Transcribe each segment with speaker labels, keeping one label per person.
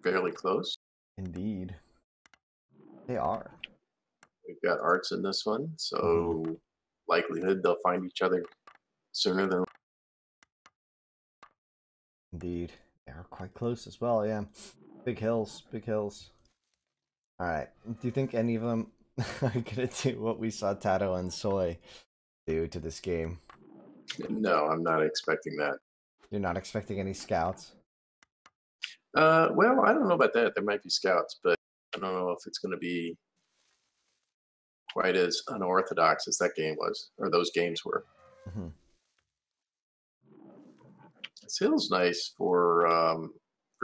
Speaker 1: Fairly close.
Speaker 2: Indeed. They are.
Speaker 1: We've got arts in this one,
Speaker 2: Mhm.
Speaker 1: so likelihood they'll find each other sooner than.
Speaker 2: Indeed. They are quite close as well, yeah. Big hills, big hills. Alright. Do you think any of them are gonna do what we saw Tato and Soy do to this game?
Speaker 1: No, I'm not expecting that.
Speaker 2: You're not expecting any scouts?
Speaker 1: Well, I don't know about that. There might be scouts, but I don't know if it's going to be quite as unorthodox as that game was, or those games were.
Speaker 2: Mhm.
Speaker 1: It feels nice for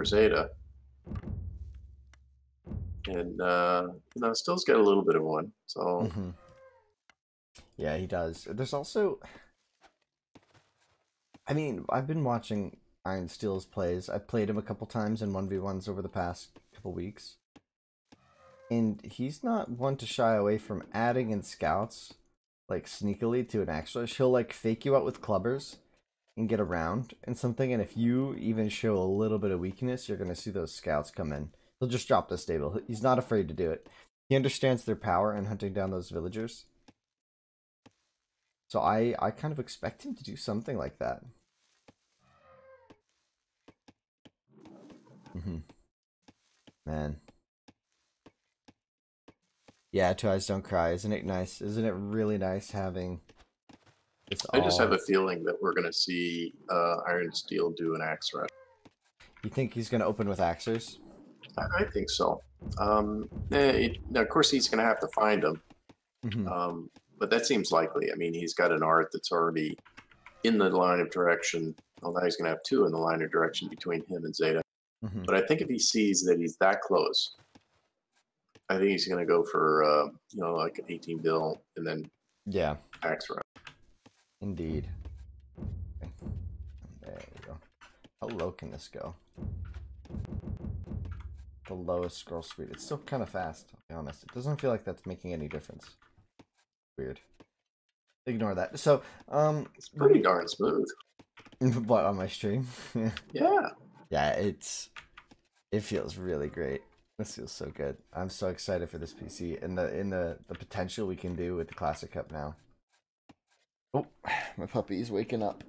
Speaker 1: Zeta, and Still's got a little bit of one. So
Speaker 2: Mhm. Yeah, he does. There's also, I mean, I've been watching IronSteel's plays. I've played him a couple times in 1v1s over the past couple weeks. And he's not one to shy away from adding in scouts, like sneakily to an axe rush. He'll like fake you out with clubbers and get around and something. And if you even show a little bit of weakness, you're gonna see those scouts come in. He'll just drop the stable. He's not afraid to do it. He understands their power in hunting down those villagers. So I kind of expect him to do something like that. Mm-hmm. Man. Yeah, Two Eyes Don't Cry. Isn't it nice? Isn't it really nice having this
Speaker 1: I just have
Speaker 2: all?
Speaker 1: a feeling that we're going to see Iron Steel do an axe rush.
Speaker 2: You think he's gonna open with Axers?
Speaker 1: I think so. Now, of course, he's going to have to find them,
Speaker 2: Mm-hmm.
Speaker 1: but that seems likely. I mean, he's got an art that's already in the line of direction. Well, now he's going to have two in the line of direction between him and Zeta.
Speaker 2: Mm-hmm.
Speaker 1: But I think if he sees that he's that close, I think he's going to go for like an 18 bill and then
Speaker 2: Yeah,
Speaker 1: axe rush.
Speaker 2: indeed. Okay. There we go. How low can this go? The lowest scroll speed. It's still kind of fast, I'll be honest. It doesn't feel like that's making any difference. Weird. Ignore that. So,
Speaker 1: It's pretty darn smooth.
Speaker 2: what on my stream?
Speaker 1: Yeah.
Speaker 2: Yeah, it feels really great. This feels so good. I'm so excited for this PC and the potential we can do with the Classic Cup now. Oh, my puppy's waking up.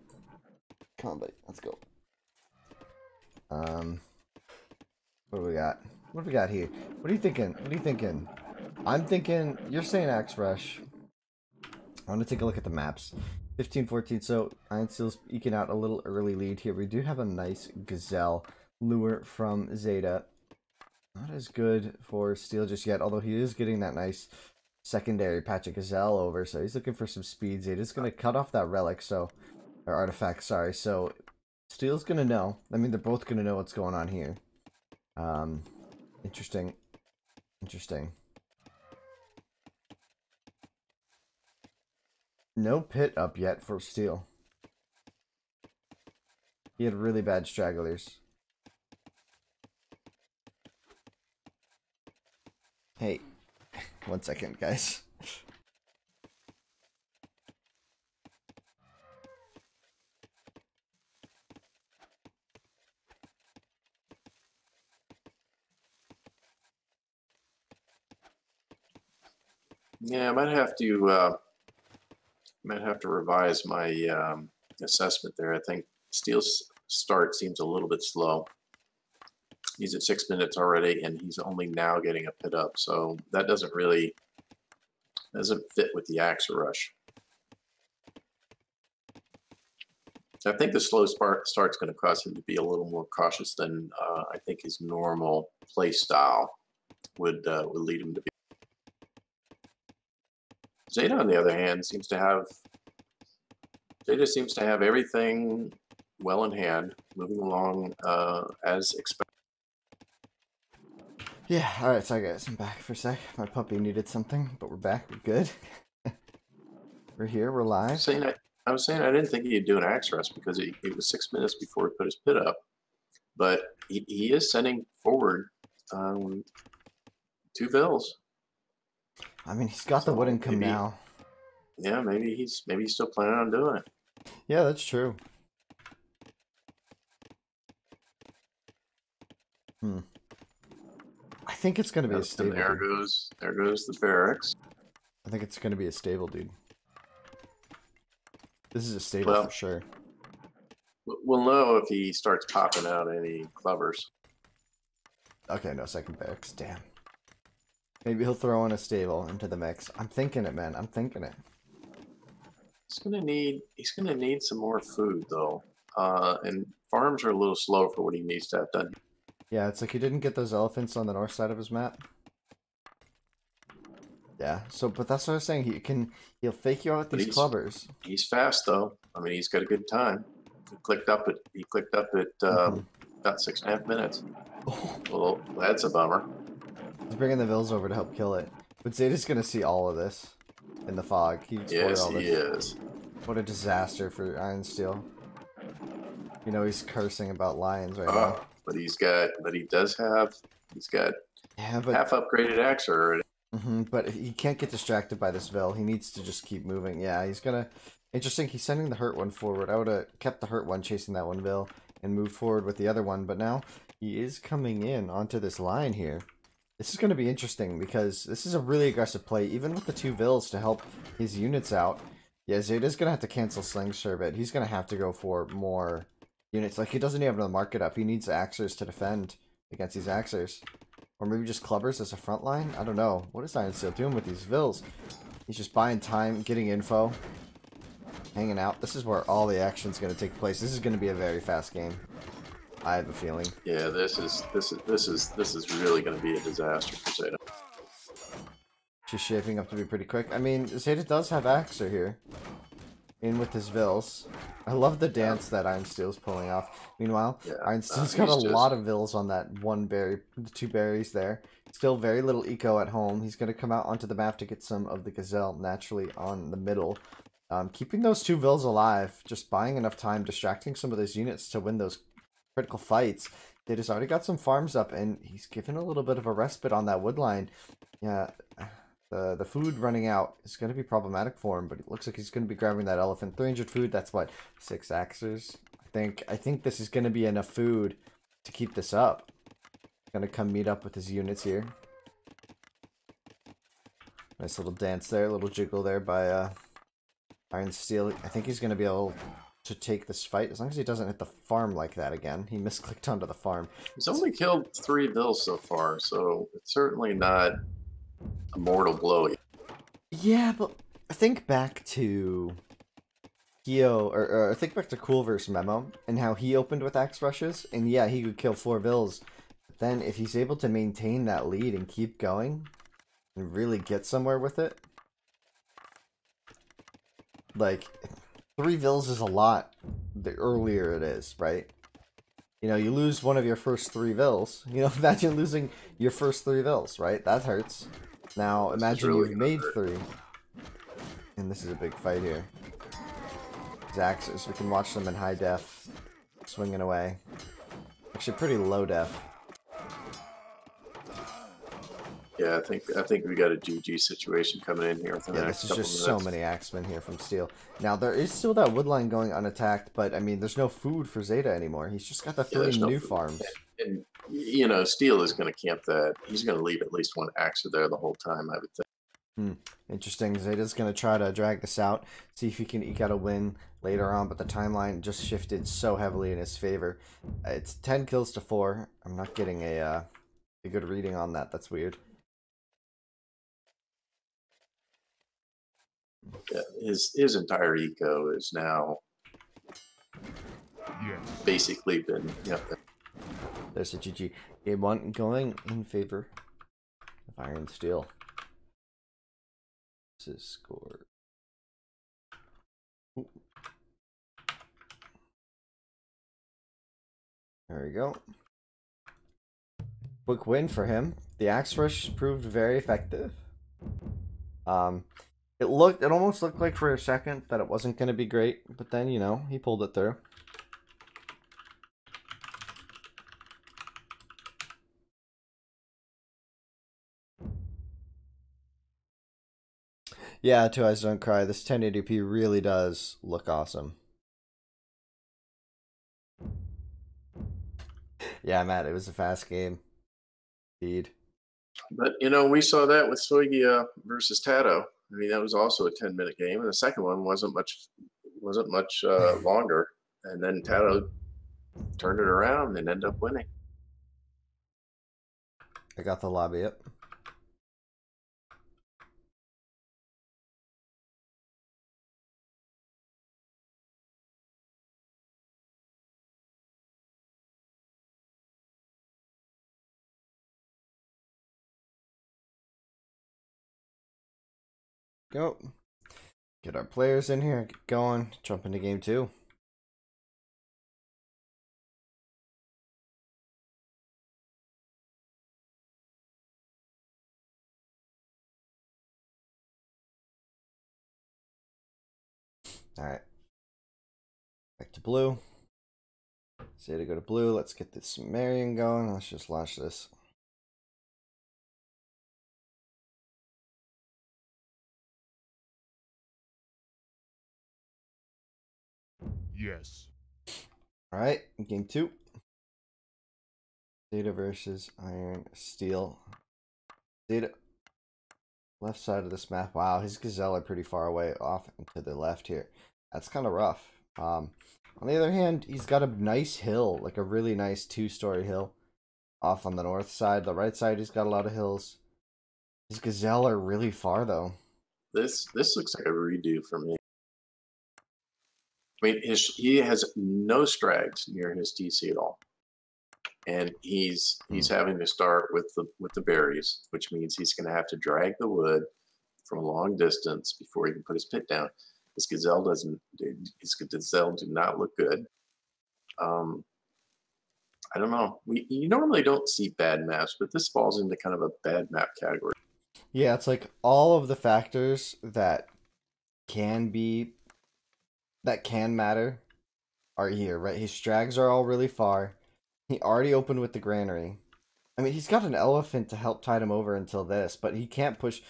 Speaker 2: Come on, buddy. Let's go. What do we got? What do we got here? What are you thinking? What are you thinking? I'm thinking you're saying Axe Rush. I want to take a look at the maps. 15-14. So IronSteel's eking out a little early lead here. We do have a nice Gazelle lure from Zeta. Not as good for Steel just yet, although he is getting that nice secondary patch of Gazelle over, so he's looking for some speed. Zeta's going to cut off that relic, or artifact, sorry. So Steel's going to know. I mean, they're both going to know what's going on here. Interesting. Interesting. No pit up yet for Steel. He had really bad stragglers. Hey, 1 second, guys.
Speaker 1: Yeah, I might have to revise my assessment there. I think Steel's start seems a little bit slow. He's at 6 minutes already, and he's only now getting a pit up, so that doesn't fit with the axe rush. I think the slow start's going to cause him to be a little more cautious than I think his normal play style would lead him to be. Zeta, on the other hand, seems to have everything well in hand, moving along as expected.
Speaker 2: Yeah, alright, sorry guys, I'm back for a sec. My puppy needed something, but we're back, we're good. We're here, we're live.
Speaker 1: I was saying I didn't think he'd do an axe rush because it was 6 minutes before he put his pit up, but he is sending forward 2 vills.
Speaker 2: I mean, he's got the wood income now.
Speaker 1: Yeah, maybe he's still planning on doing it.
Speaker 2: Yeah, that's true. Hmm. I think it's going to be a
Speaker 1: And
Speaker 2: stable.
Speaker 1: there goes the barracks.
Speaker 2: I think it's going to be a stable, dude. This is a stable
Speaker 1: Well,
Speaker 2: for sure.
Speaker 1: we'll know if he starts popping out any clovers.
Speaker 2: Okay, no second barracks. Damn. Maybe he'll throw in a stable into the mix. I'm thinking it, man. I'm thinking it.
Speaker 1: He's gonna need some more food though. And farms are a little slow for what he needs to have done.
Speaker 2: Yeah, it's like he didn't get those elephants on the north side of his map. Yeah, so but that's what I was saying. He'll fake you out with
Speaker 1: But
Speaker 2: these clubbers.
Speaker 1: He's fast though. I mean, he's got a good time. He clicked up at about 6.5 minutes. Well, that's a bummer.
Speaker 2: He's bringing the Vills over to help kill it. But Zeta's gonna see all of this in the fog.
Speaker 1: Yes, he is.
Speaker 2: What a disaster for IronSteel. You know he's cursing about lions right now.
Speaker 1: But he's got half upgraded axe already.
Speaker 2: But he can't get distracted by this Vil. He needs to just keep moving. Yeah, he's gonna. Interesting. He's sending the hurt one forward. I would have kept the hurt one chasing that one Vil and moved forward with the other one. But now he is coming in onto this line here. This is going to be interesting because this is a really aggressive play, even with the two Vils to help his units out. Yeah, Zeta's going to have to cancel Sling Sherbet. He's going to have to go for more units. Like, he doesn't even have the market up. He needs Axers to defend against these Axers. Or maybe just Clubbers as a front line? I don't know. What is IronSteel doing with these Vils? He's just buying time, getting info, hanging out. This is where all the action's going to take place. This is going to be a very fast game. I have a feeling.
Speaker 1: Yeah, this is really going to be a disaster for Zeda.
Speaker 2: She's shaping up to be pretty quick. I mean, Zeda does have Axer here. In with his Vils. I love the dance that IronSteel's pulling off. Meanwhile, IronSteel's got a lot of Vils on that one berry, the two berries there. Still very little eco at home. He's going to come out onto the map to get some of the Gazelle naturally on the middle. Keeping those two Vils alive, just buying enough time, distracting some of those units to win those critical fights. Zeda's already got some farms up, and he's given a little bit of a respite on that wood line. Yeah, the food running out is going to be problematic for him, but it looks like he's going to be grabbing that elephant. 300 food, that's what, 6 Axers? I think this is going to be enough food to keep this up. Going to come meet up with his units here. Nice little dance there, a little jiggle there by IronSteel. I think he's going to be able to take this fight as long as he doesn't hit the farm like that again. He misclicked onto the farm.
Speaker 1: He's only killed 3 Vils so far, so it's certainly not a mortal blow.
Speaker 2: Yeah, but think back to or think back to Coolverse Memo and how he opened with axe rushes, and yeah, he could kill 4 Vils. But then if he's able to maintain that lead and keep going and really get somewhere with it, like 3 Vils is a lot the earlier it is, right? You know, you lose one of your first 3 Vils. You know, imagine losing your first 3 Vils, right? That hurts. Now, imagine really you've made 3. And this is a big fight here. These Axes, we can watch them in high def, swinging away. Actually, pretty low def.
Speaker 1: Yeah, I think we got a GG situation coming in here.
Speaker 2: Yeah, this is just so many Axemen here from Steel. Now, there is still that wood line going unattacked, but, I mean, there's no food for Zeda anymore. He's just got the 3 new farms.
Speaker 1: And, you know, Steel is going to camp that. He's going to leave at least one Axer there the whole time, I would think.
Speaker 2: Interesting. Zeda's going to try to drag this out, see if he can eke out a win later on, but the timeline just shifted so heavily in his favor. It's 10 kills to 4. I'm not getting a good reading on that. That's weird.
Speaker 1: Yeah, his entire eco is now basically been
Speaker 2: There's a GG. Game 1 going in favor of IronSteel. This is score. Ooh. There we go. Quick win for him. The axe rush proved very effective. It almost looked like for a second that it wasn't going to be great, but then, you know, he pulled it through. Yeah, Two Eyes Don't Cry. This 1080p really does look awesome. Yeah, Matt, it was a fast game. Indeed.
Speaker 1: But we saw that with Soigia versus Tato. I mean, that was also a 10-minute game, and the second one wasn't much longer. And then Tato turned it around and ended up winning.
Speaker 2: I got the lobby up. Go. Get our players in here. Get going. Jump into game 2. Alright. Back to blue. Zeda go to blue. Let's get this Marion going. Let's just launch this.
Speaker 3: Yes.
Speaker 2: Alright, game 2. Zeda versus IronSteel. Zeda. Left side of this map. Wow, his Gazelle are pretty far away off and to the left here. That's kind of rough. On the other hand, he's got a nice hill, like a really nice 2-story hill off on the north side. The right side, he's got a lot of hills. His Gazelle are really far, though.
Speaker 1: This looks like a redo for me. I mean, he has no strags near his TC at all, and he's having to start with the berries, which means he's going to have to drag the wood from a long distance before he can put his pit down. His Gazelle do not look good. I don't know. You normally don't see bad maps, but this falls into kind of a bad map category.
Speaker 2: Yeah, it's like all of the factors that can matter are here, right? His strags are all really far. He already opened with the granary. I mean, he's got an elephant to help tide him over until this, but he can't push.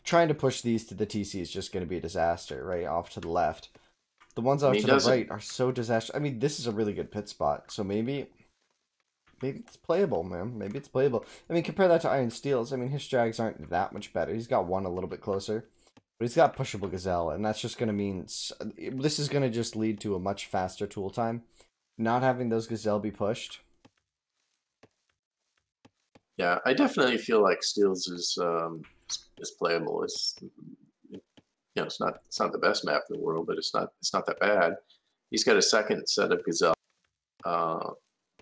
Speaker 2: Trying to push these to the TC is just going to be a disaster, right? Off to the left. The ones off to the right are so disastrous. I mean, this is a really good pit spot, so maybe it's playable, man. Maybe it's playable. I mean, compare that to IronSteel's. I mean, his strags aren't that much better. He's got one a little bit closer, but he's got pushable Gazelle, and that's just going to mean this is going to just lead to a much faster tool time. Not having those Gazelle be pushed.
Speaker 1: Yeah, I definitely feel like Steels is playable. It's not the best map in the world, but it's not that bad. He's got a second set of Gazelle.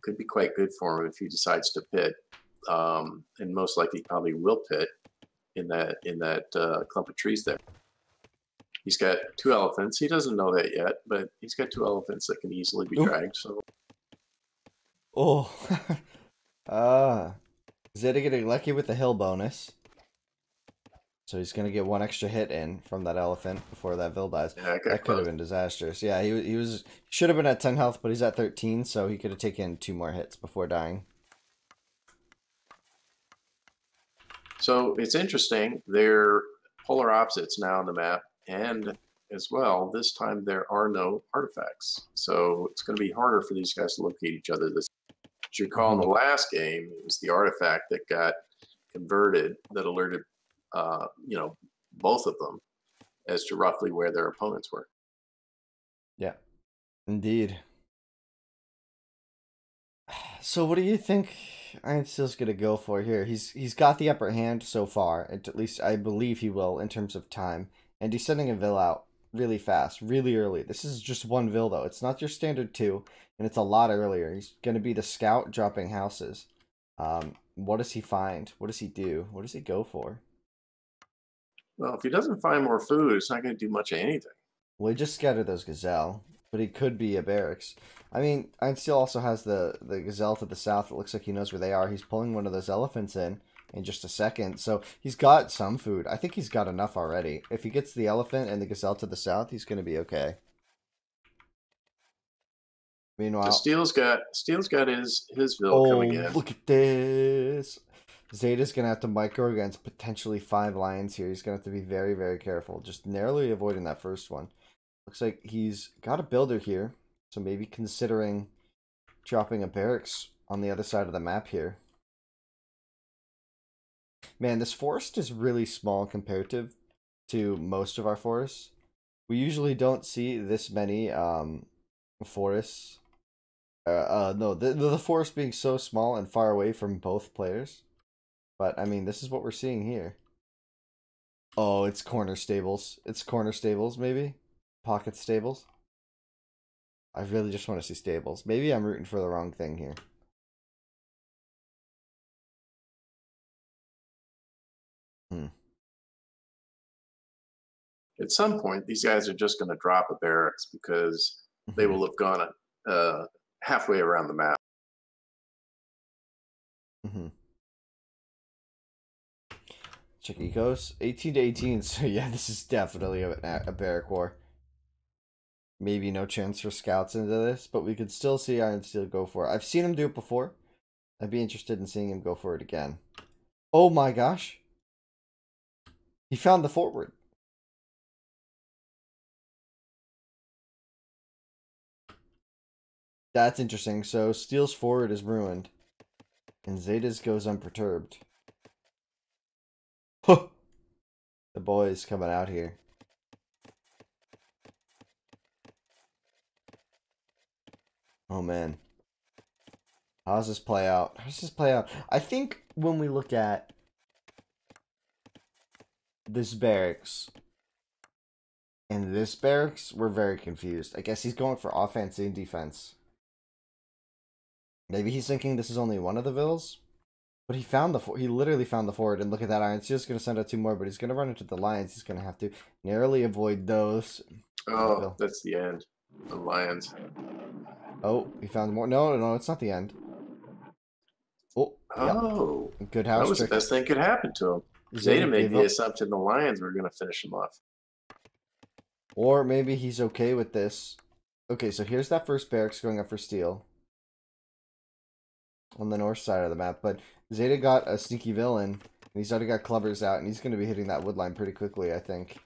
Speaker 1: Could be quite good for him if he decides to pit, and most likely probably will pit in that clump of trees there. He's got 2 elephants. He doesn't know that yet, but he's got 2 elephants that can easily be dragged. So,
Speaker 2: Zeda getting lucky with the hill bonus. So he's going to get 1 extra hit in from that elephant before that Vil dies.
Speaker 1: yeah,
Speaker 2: that could have been disastrous. Yeah, he should have been at 10 health, but he's at 13, so he could have taken 2 more hits before dying.
Speaker 1: So it's interesting. They're polar opposites now on the map, and as well, this time there are no artifacts. So it's going to be harder for these guys to locate each other. As you recall, in the last game, it was the artifact that got converted that alerted both of them as to roughly where their opponents were.
Speaker 2: Yeah, indeed. So what do you think IronSteel's going to go for here? He's got the upper hand so far, at least I believe he will in terms of time, and he's sending a Vil out really fast, really early. This is just 1 Vil though. It's not your standard 2, and it's a lot earlier. He's going to be the scout dropping houses. What does he find? What does he do? What does he go for?
Speaker 1: Well, if he doesn't find more food, it's not going to do much of anything.
Speaker 2: Well, he just scattered those Gazelle, but he could be a barracks. I mean, IronSteel also has the Gazelle to the south. It looks like he knows where they are. He's pulling one of those elephants in just a second. So he's got some food. I think he's got enough already. If he gets the elephant and the Gazelle to the south, he's going to be okay. Meanwhile,
Speaker 1: so Steel's got his Vil coming in.
Speaker 2: Look at this. Zeda's going to have to micro against potentially 5 lions here. He's going to have to be very, very careful. Just narrowly avoiding that first one. Looks like he's got a builder here. So maybe considering dropping a barracks on the other side of the map here. Man, this forest is really small comparative to most of our forests. We usually don't see this many forests. No, the forest being so small and far away from both players. But, I mean, this is what we're seeing here. Oh, it's corner stables. It's corner stables, maybe? Pocket stables? I really just want to see stables. Maybe I'm rooting for the wrong thing here.
Speaker 1: At some point, these guys are just going to drop a barracks because they will have gone halfway around the map.
Speaker 2: Check ecos. 18 to 18, so yeah, this is definitely a barrack war. Maybe no chance for scouts into this, but we could still see IronSteel go for it. I've seen him do it before. I'd be interested in seeing him go for it again. Oh my gosh. He found the forward. That's interesting. So Steel's forward is ruined. And Zeda's goes unperturbed. Huh. The boys coming out here. Oh man. How does this play out? How does this play out? I think when we look at this barracks and this barracks, we're very confused. I guess he's going for offense and defense. Maybe he's thinking this is only one of the villas, but he literally found the forward. And look at that, IronSteel's going to send out 2 more, but he's going to run into the lions. He's going to have to narrowly avoid those.
Speaker 1: Oh, that's the end. The lions.
Speaker 2: Oh, he found more. No, it's not the end. Oh,
Speaker 1: yeah.
Speaker 2: Good house.
Speaker 1: That was
Speaker 2: trick.
Speaker 1: the best thing could happen to him. Zeda made the assumption the lions were going to finish him off.
Speaker 2: Or maybe he's okay with this. Okay, so here's that first barracks going up for Steel. On the north side of the map, but Zeda got a sneaky villain, and he's already got clubbers out, and he's going to be hitting that wood line pretty quickly, I think.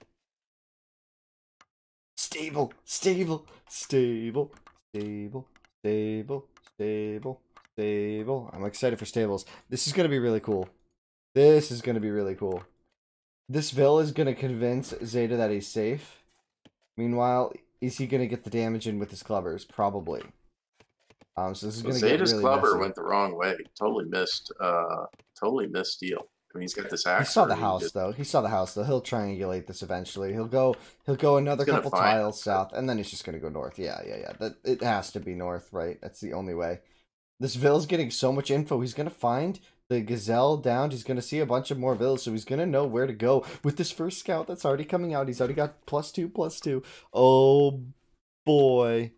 Speaker 2: Stable, stable, stable, stable, stable, stable, stable. I'm excited for stables. This is going to be really cool. This is going to be really cool. This Vil is going to convince Zeda that he's safe. Meanwhile, is he going to get the damage in with his clubbers? Probably. So this is going to get
Speaker 1: Zeda's
Speaker 2: really
Speaker 1: clubber
Speaker 2: messy.
Speaker 1: went the wrong way. Totally missed Steel. I mean, he's got this axe.
Speaker 2: He saw the house though. He saw the house though. He'll triangulate this eventually. He'll go another couple tiles south, and then he's just gonna go north. Yeah. It has to be north, right? That's the only way. This Vil's getting so much info. He's gonna find the gazelle down. He's gonna see a bunch of more Vils, so he's gonna know where to go with this first scout that's already coming out. He's already got +2/+2. Oh boy.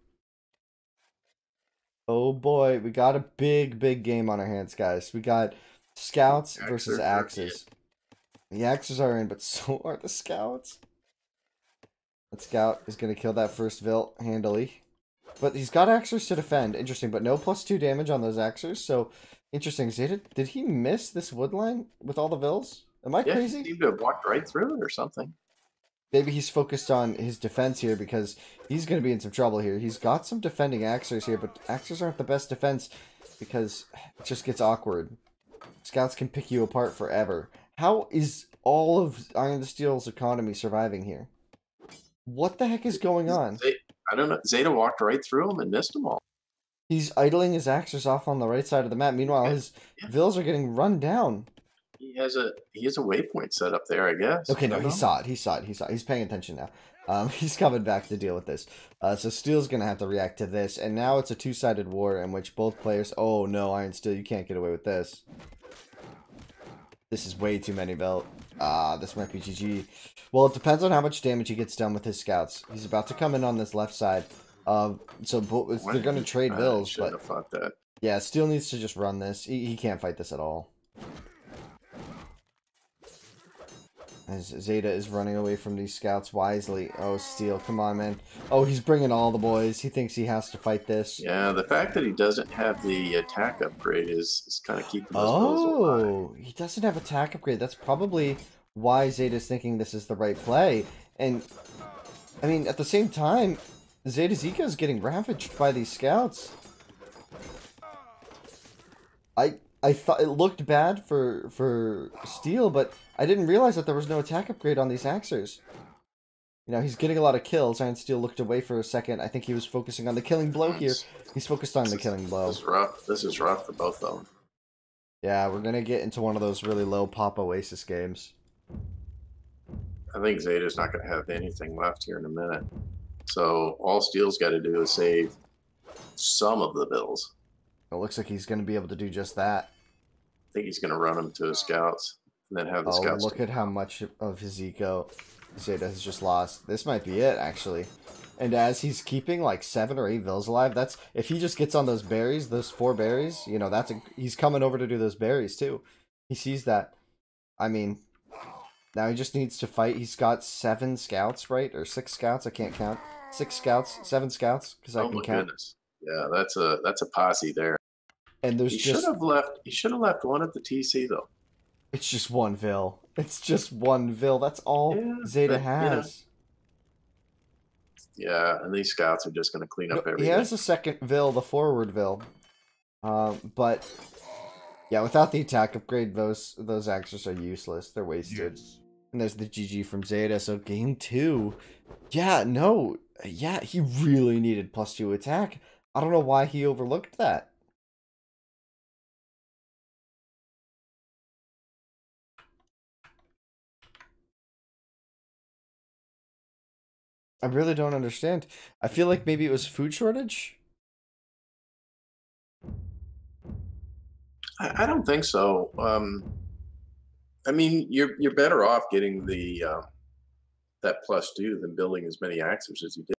Speaker 2: Oh boy, we got a big game on our hands, guys. We got scouts versus axes. The axes are in, but so are the scouts. That scout is going to kill that first Vil handily. But he's got axers to defend. Interesting, but no +2 damage on those axers. So, interesting. Zeda, did he miss this wood line with all the Vils? Am I crazy?
Speaker 1: He seemed to have walked right through it or something.
Speaker 2: Maybe he's focused on his defense here because he's going to be in some trouble here. He's got some defending axers here, but axers aren't the best defense because it just gets awkward. Scouts can pick you apart forever. How is all of IronSteel's economy surviving here? What the heck is going on?
Speaker 1: I don't know. Zeda walked right through them and missed them all.
Speaker 2: He's idling his axers off on the right side of the map. Meanwhile, his Vils are getting run down.
Speaker 1: He has a waypoint set up there, I guess.
Speaker 2: Okay, no, he saw it. He's paying attention now. He's coming back to deal with this. So Steel's going to have to react to this. And now it's a two-sided war in which both players... Oh, no, IronSteel, you can't get away with this. This is way too many belt. This might be GG. Well, it depends on how much damage he gets done with his scouts. He's about to come in on this left side. So they're going to trade Vils.
Speaker 1: But have fought that.
Speaker 2: Yeah, Steel needs to just run this. He can't fight this at all. As Zeda is running away from these scouts wisely. Oh, Steel, come on, man. Oh, he's bringing all the boys. He thinks he has to fight this.
Speaker 1: Yeah, the fact that he doesn't have the attack upgrade is kind of keeping those Vils alive.
Speaker 2: Oh, he doesn't have attack upgrade. That's probably why Zeda's thinking this is the right play. And, I mean, at the same time, Zeda's eco is getting ravaged by these scouts. I thought it looked bad for Steel, but I didn't realize that there was no attack upgrade on these Axers. You know, he's getting a lot of kills. IronSteel looked away for a second. I think he was focusing on the killing blow here. He's focused on the killing blow.
Speaker 1: This is rough. This is rough for both of them.
Speaker 2: Yeah, we're gonna get into one of those really low pop Oasis games.
Speaker 1: I think Zeda's not going to have anything left here in a minute. So all Steel's got to do is save some of the bills.
Speaker 2: It looks like he's gonna be able to do just that.
Speaker 1: I think he's going to run them to his scouts and then have the
Speaker 2: Oh,
Speaker 1: scouts.
Speaker 2: look at how much of his eco Zeda has just lost. This might be it, actually. And as he's keeping like 7 or 8 vills alive, that's if he just gets on those berries, those 4 berries, you know, he's coming over to do those berries too. He sees that. I mean, now he just needs to fight. He's got 7 scouts, right? Or 6 scouts, I can't count. 6 scouts, 7 scouts, because I can count.
Speaker 1: Goodness. Yeah, that's a posse there.
Speaker 2: And there's
Speaker 1: He
Speaker 2: just
Speaker 1: should have left one at the TC though.
Speaker 2: it's just 1 vill. It's just 1 vill. That's all Zeda has.
Speaker 1: Yeah, and these scouts are just going to clean up everything.
Speaker 2: He has a second vill, the forward vill. But yeah, without the attack upgrade, those axes are useless. They're wasted.
Speaker 3: Yes.
Speaker 2: And there's the GG from Zeda. So game 2. Yeah, no. Yeah, he really needed +2 attack. I don't know why he overlooked that. I really don't understand. I feel like maybe it was food shortage.
Speaker 1: I don't think so. I mean, you're better off getting the that +2 than building as many axes as you did.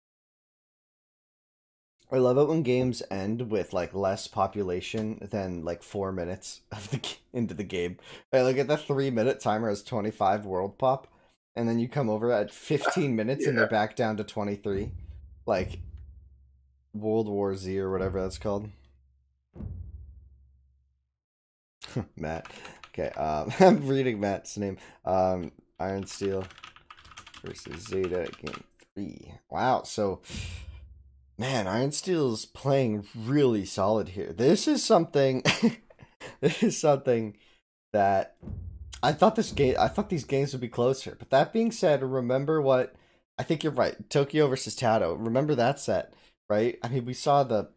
Speaker 2: I love it when games end with like less population than like 4 minutes of the into the game. I look at the 3-minute timer as 25 world pop, and then you come over at 15 minutes and they're back down to 23, like World War Z or whatever that's called. Matt. Okay, I'm reading Matt's name. IronSteel versus Zeda game 3. Wow, so man, IronSteel's playing really solid here. This is something this is something that I thought these games would be closer. But that being said, remember what I think you're right. Tokyo versus Tato. Remember that set, right? I mean, we saw the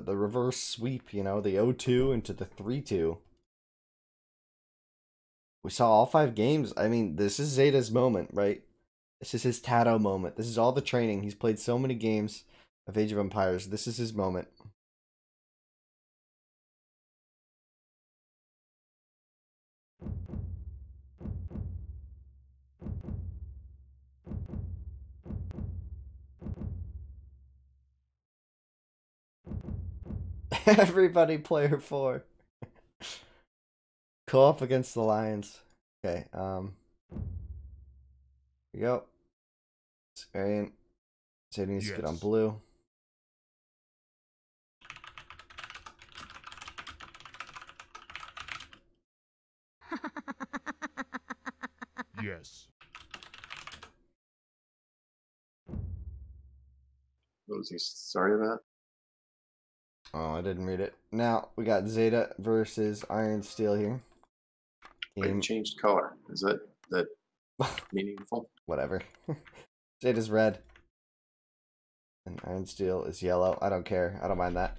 Speaker 2: reverse sweep, you know, the 0-2 into the 3-2. We saw all 5 games. I mean, this is Zeda's moment, right? This is his Tato moment. This is all the training. He's played so many games of Age of Empires. This is his moment. Everybody player 4. Co-op against the Lions. Okay, here we go. Variant. Zeda needs to get on blue.
Speaker 3: Yes.
Speaker 1: What was he sorry about?
Speaker 2: Oh, I didn't read it. Now we got Zeda versus IronSteel here.
Speaker 1: It changed color. Is that meaningful?
Speaker 2: Whatever. Zeda's red. And IronSteel is yellow. I don't care. I don't mind that.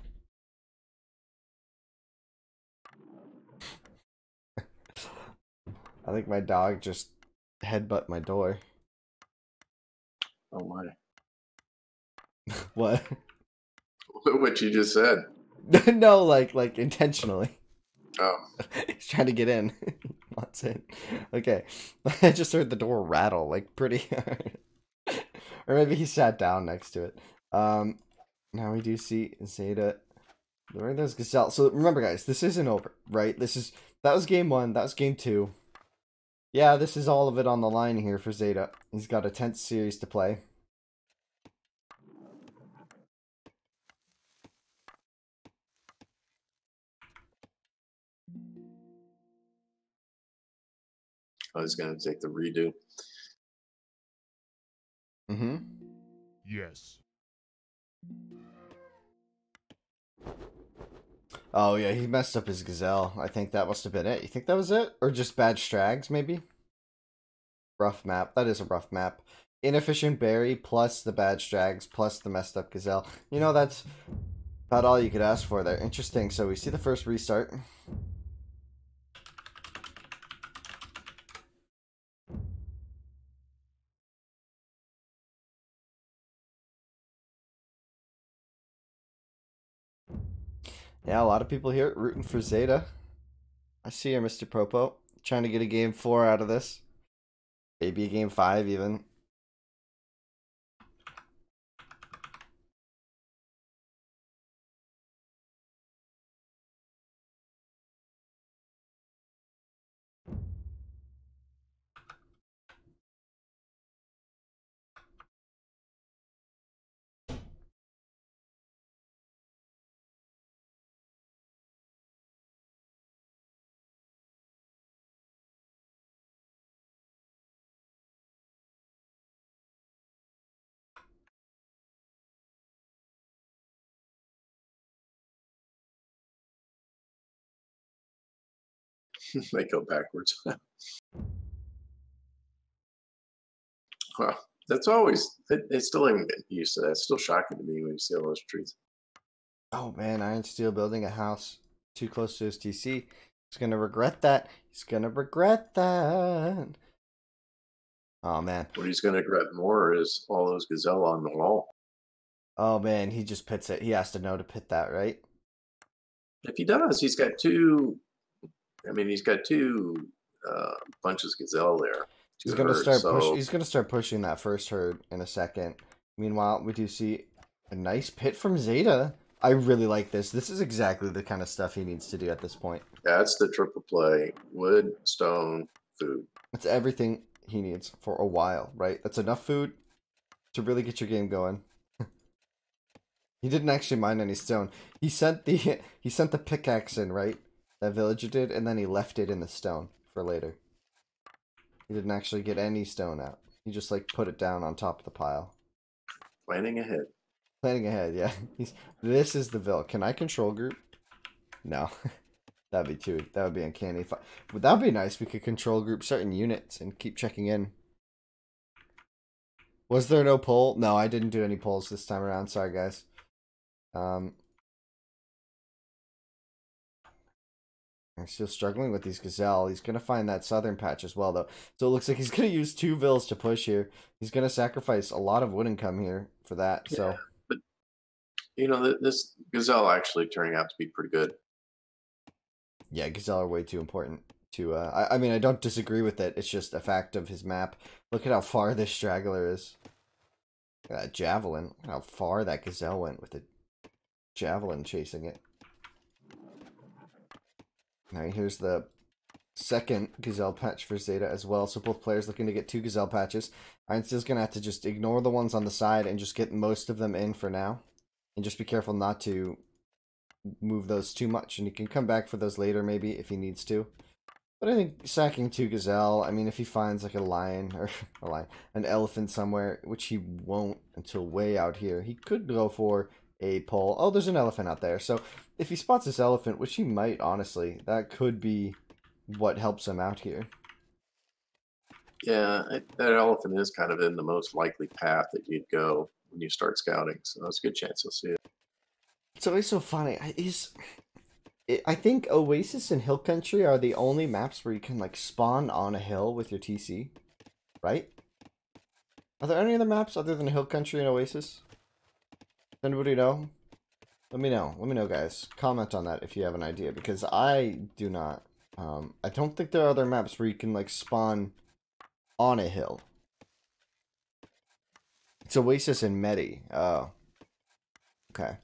Speaker 2: I think my dog just headbutt my door.
Speaker 1: Oh my.
Speaker 2: What?
Speaker 1: What you just said.
Speaker 2: No, like intentionally.
Speaker 1: Oh.
Speaker 2: He's trying to get in. Wants in. Okay. I just heard the door rattle, like pretty hard. Or maybe he sat down next to it. Now we do see Zeda wearing those Gazelle. So remember guys, this isn't over, right? That was game 1, that was game 2. Yeah, this is all of it on the line here for Zeda. He's got a tense series to play.
Speaker 1: I was going to take the redo.
Speaker 2: Mm-hmm.
Speaker 3: Yes.
Speaker 2: Oh yeah, he messed up his gazelle. I think that must have been it. You think that was it? Or just bad strags, maybe? Rough map. That is a rough map. Inefficient berry plus the bad strags plus the messed up gazelle. You know, that's about all you could ask for there. Interesting. So we see the first restart. Yeah, a lot of people here rooting for Zeda. I see you, Mr. Popo. Trying to get a game 4 out of this. Maybe a game 5 even.
Speaker 1: They go backwards. Well, that's always, they still haven't get used to that. It's still shocking to me when you see all those trees.
Speaker 2: Oh man, IronSteel building a house too close to his TC. He's gonna regret that. He's gonna regret that. Oh man.
Speaker 1: What he's going to regret more is all those gazelle on the wall.
Speaker 2: Oh man, he just pits it. He has to know to pit that, right?
Speaker 1: If he does, he's got two. I mean, he's got two bunches of gazelle there.
Speaker 2: He's gonna He's gonna start pushing that first herd in a second. Meanwhile, we do see a nice pit from Zeda. I really like this. This is exactly the kind of stuff he needs to do at this point.
Speaker 1: That's the triple play: wood, stone, food.
Speaker 2: That's everything he needs for a while, right? That's enough food to really get your game going. He didn't actually mine any stone. He sent the pickaxe in, right? That villager did, and then he left it in the stone for later. He didn't actually get any stone out. He just like put it down on top of the pile.
Speaker 1: Planning ahead.
Speaker 2: Planning ahead, yeah. This is the vill. Can I control group? No. That would be uncanny. But that would be nice. We could control group certain units and keep checking in. Was there no poll? No, I didn't do any polls this time around. Sorry, guys. I'm still struggling with these gazelle. He's gonna find that southern patch as well, though. So it looks like he's gonna use 2 vills to push here. He's gonna sacrifice a lot of wood income here for that.
Speaker 1: Yeah,
Speaker 2: so,
Speaker 1: but you know, this gazelle actually turning out to be pretty good.
Speaker 2: Yeah, gazelle are way too important to. I mean, I don't disagree with it. It's just a fact of his map. Look at how far this straggler is. Look at that javelin. Look at how far that gazelle went with the javelin chasing it. Alright, here's the second gazelle patch for Zeda as well. So both players looking to get 2 gazelle patches. IronSteel's gonna have to just ignore the ones on the side and just get most of them in for now. And just be careful not to move those too much. And he can come back for those later maybe if he needs to. But I think sacking 2 gazelle, I mean, if he finds like a lion or an elephant somewhere, which he won't until way out here, he could go for a pole. Oh, there's an elephant out there. So if he spots this elephant, which he might, honestly, that could be what helps him out here.
Speaker 1: Yeah, that elephant is kind of in the most likely path that you'd go when you start scouting. So it's a good chance you'll see it.
Speaker 2: It's always so funny. I think Oasis and Hill Country are the only maps where you can like spawn on a hill with your TC, right? Are there any other maps other than Hill Country and Oasis? Anybody know? Let me know. Let me know, guys. Comment on that if you have an idea, because I do not. I don't think there are other maps where you can like spawn on a hill. It's Oasis and Medi. Oh. Okay.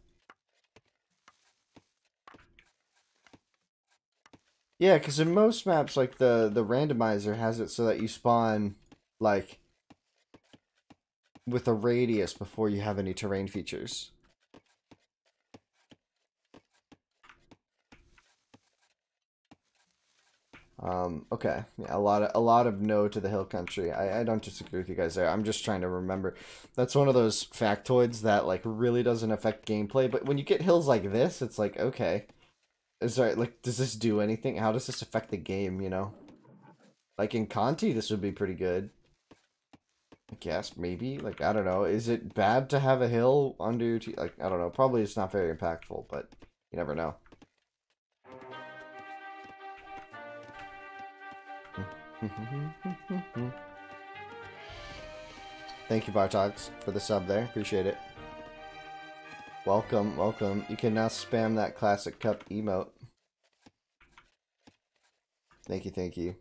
Speaker 2: Yeah, because in most maps, like the randomizer has it so that you spawn like with a radius before you have any terrain features. Okay. Yeah, a lot of no to the hill country. I don't disagree with you guys there. I'm just trying to remember. That's one of those factoids that like really doesn't affect gameplay, but when you get hills like this, it's like, okay. Is there, like, does this do anything? How does this affect the game, you know? Like, in Conti, this would be pretty good. I guess, maybe? Like, I don't know. Is it bad to have a hill under your team? Like, I don't know. Probably it's not very impactful, but you never know. Thank you, Bartox, for the sub there. Appreciate it. Welcome, welcome. You can now spam that classic cup emote. Thank you, thank you.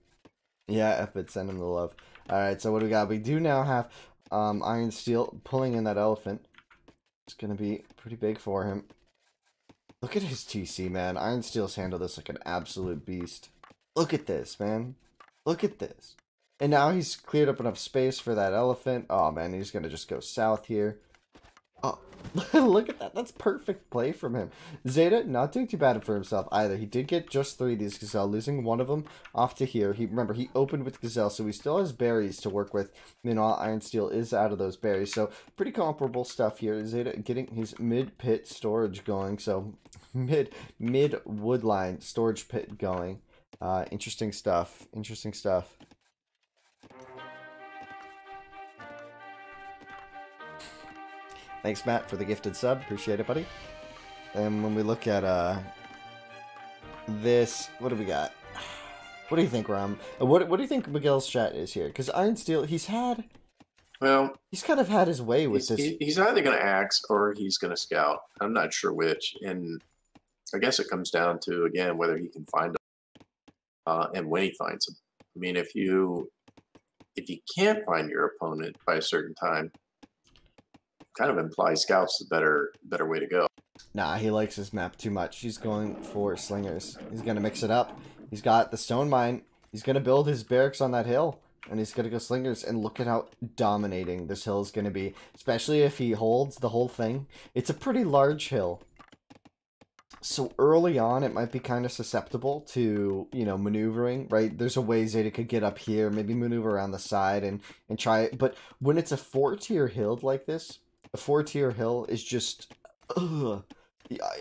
Speaker 2: Yeah, Epid, send him the love. Alright, so what do we got? We do now have IronSteel pulling in that elephant. It's gonna be pretty big for him. Look at his TC, man. IronSteel's handled this like an absolute beast. Look at this, man. Look at this. And now he's cleared up enough space for that elephant. Oh, man, he's gonna just go south here. Oh, look at that. That's perfect play from him. Zeda, not doing too bad for himself either. He did get just 3 of these Gazelle, losing one of them off to here. Remember, he opened with Gazelle, so he still has berries to work with. Meanwhile, IronSteel is out of those berries. So, pretty comparable stuff here. Zeda getting his mid-pit storage going. So, mid-woodline storage pit going. Interesting stuff. Interesting stuff. Thanks, Matt, for the gifted sub. Appreciate it, buddy. And when we look at this, what do we got? What do you think, Ram? What do you think Miguel's strat is here? Because IronSteel, he's kind of had his way with this.
Speaker 1: He's either going to axe or he's going to scout. I'm not sure which. And I guess it comes down to, again, whether he can find them and when he finds them. I mean, if you can't find your opponent by a certain time, kind of implies scout's the better way to go.
Speaker 2: Nah, he likes his map too much. He's going for slingers. He's going to mix it up. He's got the stone mine. He's going to build his barracks on that hill. And he's going to go slingers. And look at how dominating this hill is going to be. Especially if he holds the whole thing. It's a pretty large hill. So early on, it might be kind of susceptible to, you know, maneuvering, right? There's a way Zeda could get up here, maybe maneuver around the side and try it. But when it's a 4-tier hill like this, a 4-tier hill is just, ugh.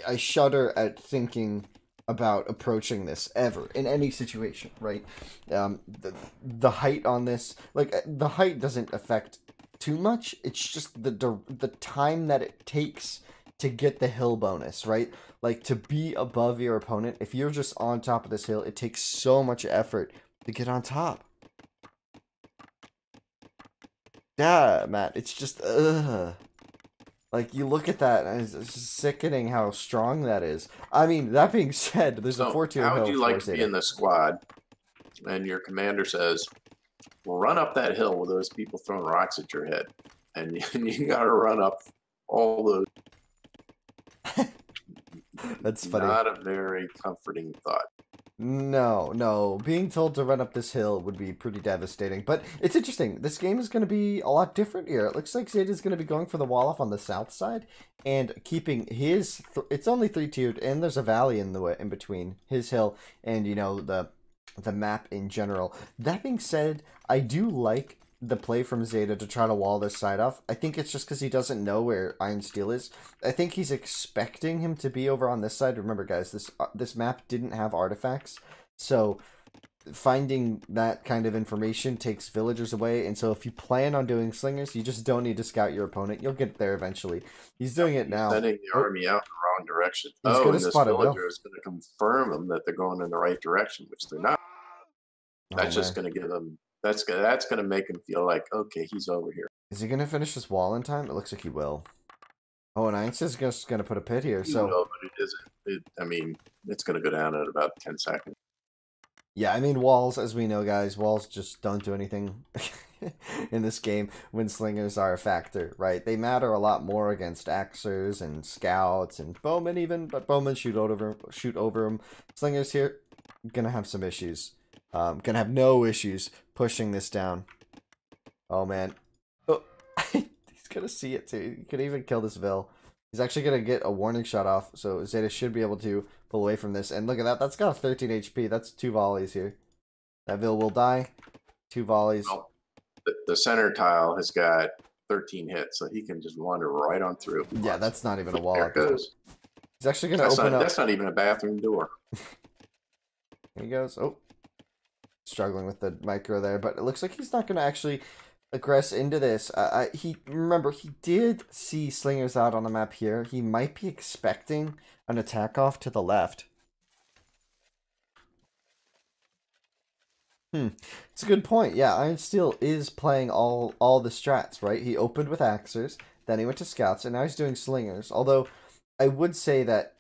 Speaker 2: I shudder at thinking about approaching this ever in any situation, right? The height on this, like, the height doesn't affect too much. It's just the time that it takes to get the hill bonus, right? Like, to be above your opponent, if you're just on top of this hill, it takes so much effort to get on top. Yeah, Matt, it's just, ugh. Like, you look at that, and it's just sickening how strong that is. I mean, that being said, there's a 4-tier hill.
Speaker 1: How would you like to be in the squad, and your commander says, well, run up that hill with those people throwing rocks at your head, and you got to run up all those.
Speaker 2: That's funny.
Speaker 1: Not a very comforting thought.
Speaker 2: No. Being told to run up this hill would be pretty devastating. But it's interesting. This game is going to be a lot different here. It looks like Zeda is going to be going for the wall off on the south side and keeping his. It's only 3-tiered, and there's a valley in the way in between his hill and, you know, the map in general. That being said, I do like the play from Zeda to try to wall this side off. I think it's just because he doesn't know where IronSteel is. I think he's expecting him to be over on this side. Remember, guys, this map didn't have artifacts, so finding that kind of information takes villagers away. And so if you plan on doing slingers, you just don't need to scout your opponent. You'll get there eventually. He's doing it now.
Speaker 1: Sending the army out in the wrong direction. And this villager is going to confirm them that they're going in the right direction, which they're not. That's just going to give them. That's gonna make him feel like, okay, he's over here.
Speaker 2: Is he gonna finish this wall in time? It looks like he will. Oh, and IronSteel's just gonna put a pit here. So,
Speaker 1: no, but it isn't. I mean, it's gonna go down at about 10 seconds.
Speaker 2: Yeah, I mean, walls, as we know, guys, walls just don't do anything in this game when slingers are a factor, right? They matter a lot more against axers and scouts and bowmen even, but bowmen shoot over them. Slingers here gonna have some issues. Gonna have no issues pushing this down. Oh, man. Oh, he's gonna see it, too. He could even kill this Vil. He's actually gonna get a warning shot off, so Zeda should be able to pull away from this. And look at that. That's got a 13 HP. That's 2 volleys here. That Vil will die. 2 volleys.
Speaker 1: Well, the center tile has got 13 hits, so he can just wander right on through.
Speaker 2: Yeah, that's not even a wall.
Speaker 1: There it goes.
Speaker 2: He's actually going to open up.
Speaker 1: That's not even a bathroom door.
Speaker 2: Here he goes. Oh, struggling with the micro there, but it looks like he's not going to actually aggress into this. Remember, he did see slingers out on the map here. He might be expecting an attack off to the left. It's a good point. Yeah, IronSteel is playing all the strats, right? He opened with Axers, then he went to Scouts, and now he's doing Slingers. Although, I would say that,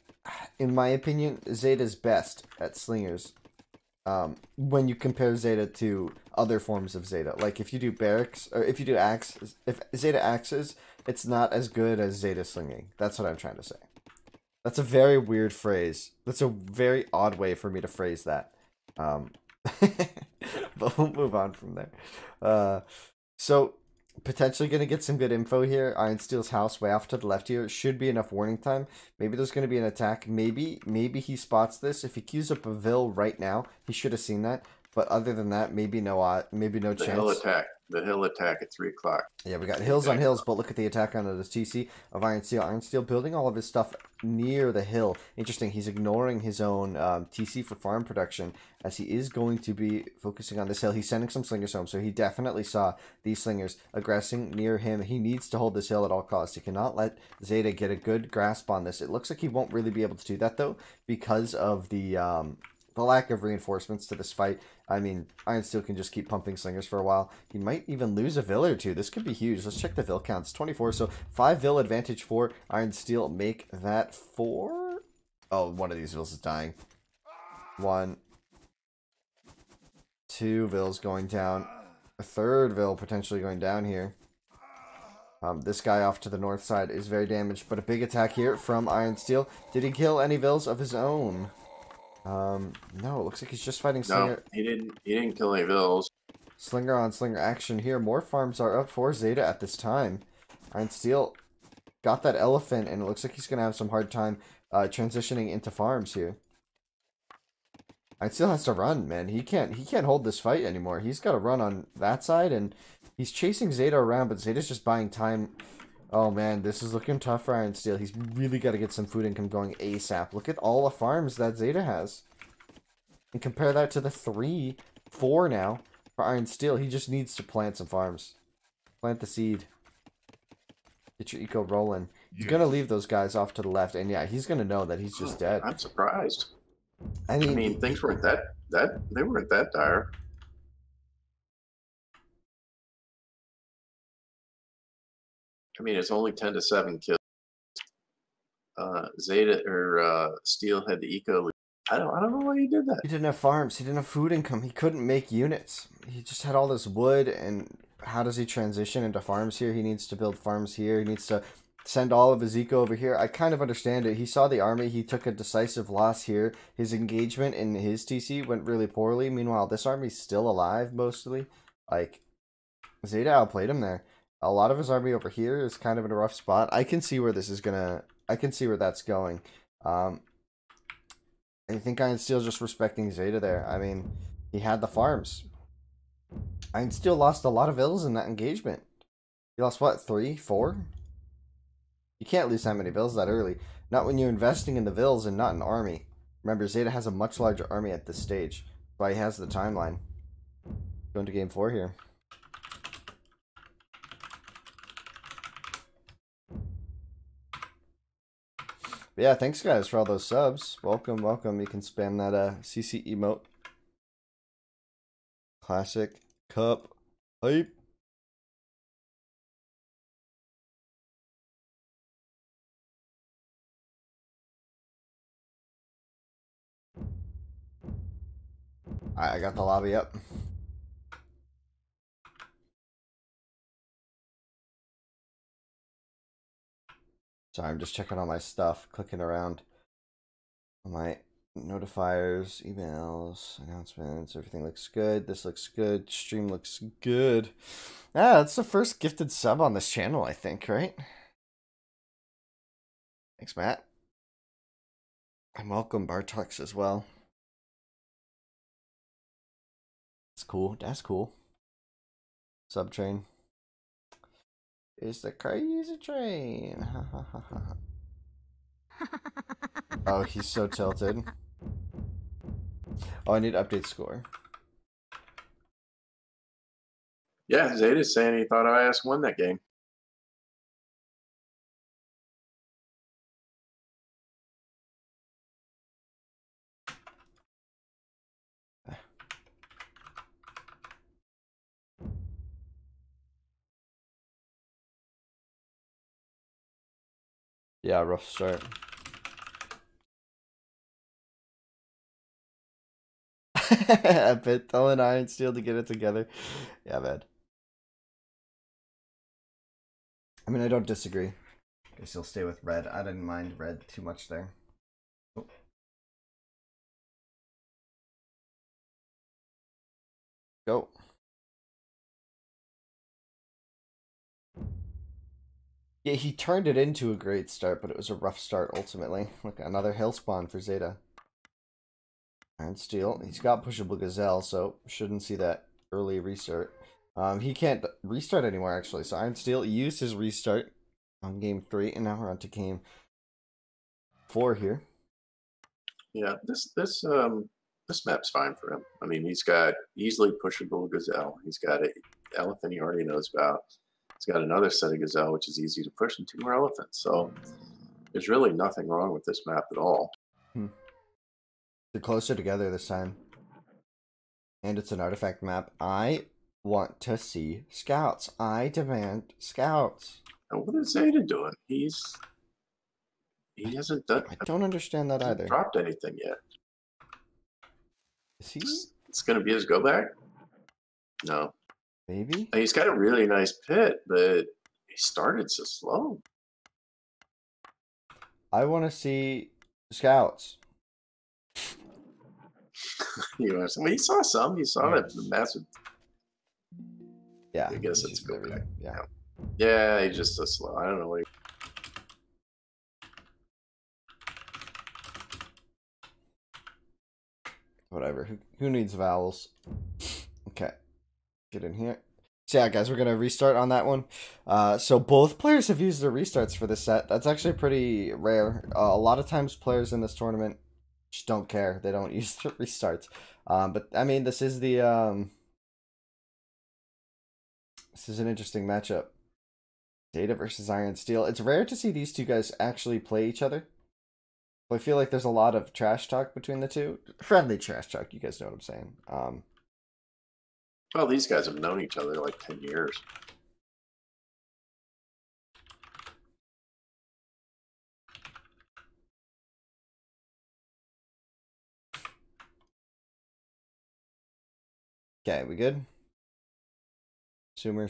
Speaker 2: in my opinion, Zeda's best at Slingers. When you compare Zeda to other forms of Zeda. Like, if you do Barracks, or if you do Axe, if Zeda Axes, it's not as good as Zeda Slinging. That's what I'm trying to say. That's a very weird phrase. That's a very odd way for me to phrase that. But we'll move on from there. So potentially going to get some good info here. IronSteel's house way off to the left here. Should be enough warning time. Maybe there's going to be an attack. Maybe he spots this. If he queues up a Vil right now, he should have seen that. But other than that, maybe no chance.
Speaker 1: The hill attack at 3 o'clock.
Speaker 2: Yeah, we got hills on hills, but look at the attack onto the TC of IronSteel. IronSteel building all of his stuff near the hill. Interesting, he's ignoring his own TC for farm production, as he is going to be focusing on this hill. He's sending some slingers home, so he definitely saw these slingers aggressing near him. He needs to hold this hill at all costs. He cannot let Zeda get a good grasp on this. It looks like he won't really be able to do that, though, because of the lack of reinforcements to this fight. I mean, IronSteel can just keep pumping slingers for a while. He might even lose a Vil or two. This could be huge. Let's check the Vil counts. 24, so 5 Vil advantage for IronSteel. Make that 4. Oh, one of these Vils is dying. 1. 2 Vils going down. A third Vil potentially going down here. This guy off to the north side is very damaged, but a big attack here from IronSteel. Did he kill any Vils of his own? No, it looks like he's just fighting Slinger.
Speaker 1: No, he didn't kill any Vils.
Speaker 2: Slinger on Slinger action here. More farms are up for Zeda at this time. IronSteel got that elephant, and it looks like he's going to have some hard time transitioning into farms here. IronSteel has to run, man. He can't hold this fight anymore. He's got to run on that side, and he's chasing Zeda around, but Zeda's just buying time. Oh man, this is looking tough for IronSteel. He's really got to get some food income going ASAP. Look at all the farms that Zeda has. And compare that to the 3, 4 now for IronSteel. He just needs to plant some farms. Plant the seed. Get your eco rolling. He's going to leave those guys off to the left. And yeah, he's going to know that he's just dead.
Speaker 1: I'm surprised.
Speaker 2: I mean
Speaker 1: things weren't they weren't that dire. I mean, it's only 10 to 7 kills. Zeda or Steel had the eco. I don't know why he did that.
Speaker 2: He didn't have farms. He didn't have food income. He couldn't make units. He just had all this wood, and how does he transition into farms here? He needs to build farms here. He needs to send all of his eco over here. I kind of understand it. He saw the army. He took a decisive loss here. His engagement in his TC went really poorly. Meanwhile, this army's still alive, mostly. Like, Zeda outplayed him there. A lot of his army over here is kind of in a rough spot. I can see where this is gonna... I can see where that's going. I think IronSteel's just respecting Zeda there. I mean, he had the farms. IronSteel lost a lot of Vils in that engagement. He lost, what, 3, 4? You can't lose that many Vils that early. Not when you're investing in the Vils and not an army. Remember, Zeda has a much larger army at this stage. That's why he has the timeline. Going to game 4 here. But yeah, thanks guys for all those subs. Welcome, welcome. You can spam that CC emote. Classic cup hype. Alright, I got the lobby up. Sorry, I'm just checking all my stuff, clicking around on my notifiers, emails, announcements. Everything looks good. This looks good. Stream looks good. Ah, that's the first gifted sub on this channel, I think, right? Thanks, Matt. And welcome, Bartux, as well. That's cool. That's cool. Subtrain. It's the crazy train. Ha ha ha ha. Oh, he's so tilted. Oh, I need to update score.
Speaker 1: Yeah, Zeta's saying he thought IS won that game.
Speaker 2: Yeah, rough start. I bet telling IronSteel to get it together. Yeah, man. I mean, I don't disagree. Guess he'll stay with red. I didn't mind red too much there. Oh. Go. Yeah, he turned it into a great start, but it was a rough start ultimately. Look, another hill spawn for Zeta. IronSteel. He's got pushable Gazelle, so shouldn't see that early restart. He can't restart anymore, actually. So IronSteel used his restart on game 3, and now we're on to game 4 here.
Speaker 1: Yeah, this map's fine for him. I mean, he's got easily pushable Gazelle. He's got an elephant he already knows about. He's got another set of Gazelle, which is easy to push, and 2 more elephants. So there's really nothing wrong with this map at all.
Speaker 2: They're closer together this time. And it's an artifact map. I want to see scouts. I demand scouts.
Speaker 1: And what is Zeta doing? He hasn't done.
Speaker 2: I don't understand that either.
Speaker 1: Dropped anything yet?
Speaker 2: Is he?
Speaker 1: It's going to be his go back. No.
Speaker 2: Maybe.
Speaker 1: He's got a really nice pit, but he started so slow.
Speaker 2: I want to see scouts.
Speaker 1: Well, he saw some. He saw that the massive.
Speaker 2: Yeah.
Speaker 1: I guess it's go back.
Speaker 2: Yeah.
Speaker 1: Yeah, he's just so slow. I don't know what he.
Speaker 2: Whatever. Who needs vowels? Okay. Get in here. So yeah, guys, we're going to restart on that one. So both players have used their restarts for this set. That's actually pretty rare. A lot of times players in this tournament just don't care. They don't use the restarts. But, I mean, this is the... this is an interesting matchup. Zeda versus IronSteel. It's rare to see these two guys actually play each other. I feel like there's a lot of trash talk between the two. Friendly trash talk, you guys know what I'm saying.
Speaker 1: Well, these guys have known each other like 10 years.
Speaker 2: Okay, we good? Sumer.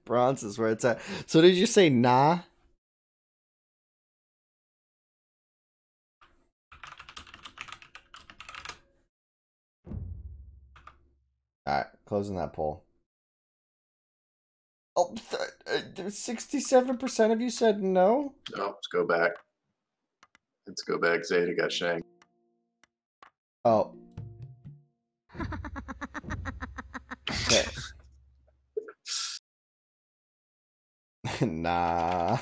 Speaker 2: Bronze is where it's at. So did you say nah? Alright, closing that poll. Oh, 67% of you said no?
Speaker 1: No, let's go back. Let's go back. Zeta got shanked.
Speaker 2: Oh. Okay. Nah.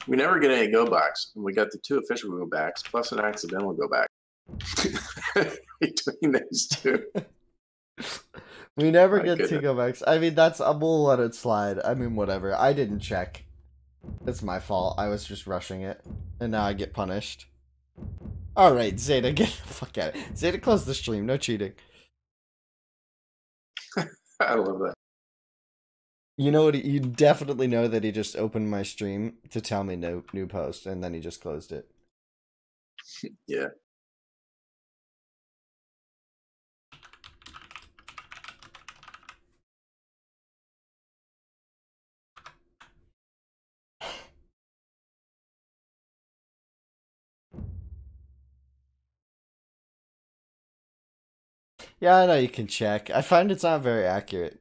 Speaker 1: We never get any go backs. We got the 2 official go backs plus an accidental go back between these 2.
Speaker 2: We never get 2 go backs. I mean, we'll let it slide. I mean, whatever. I didn't check. It's my fault. I was just rushing it. And now I get punished. Alright, Zeta, get the fuck out of it. Zeta, close the stream. No cheating.
Speaker 1: I love that.
Speaker 2: You know what? You definitely know that he just opened my stream to tell me no new post, and then he just closed it.
Speaker 1: Yeah.
Speaker 2: Yeah, I know you can check. I find it's not very accurate.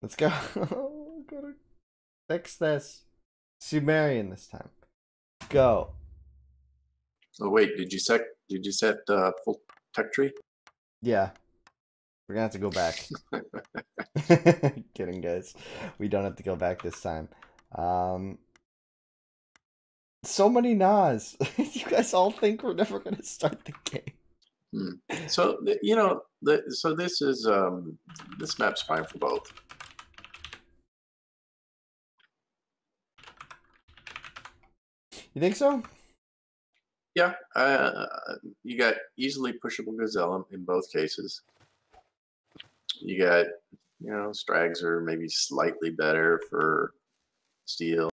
Speaker 2: Let's go. Gotta fix this. Sumerian this time. Go.
Speaker 1: Oh wait, did you set full tech tree?
Speaker 2: Yeah. We're gonna have to go back. Kidding, guys. We don't have to go back this time. So many Nas. You guys all think we're never gonna start the game.
Speaker 1: So so this is this map's fine for both.
Speaker 2: You think so?
Speaker 1: Yeah, you got easily pushable gazelle in both cases. You got strags are maybe slightly better for steel.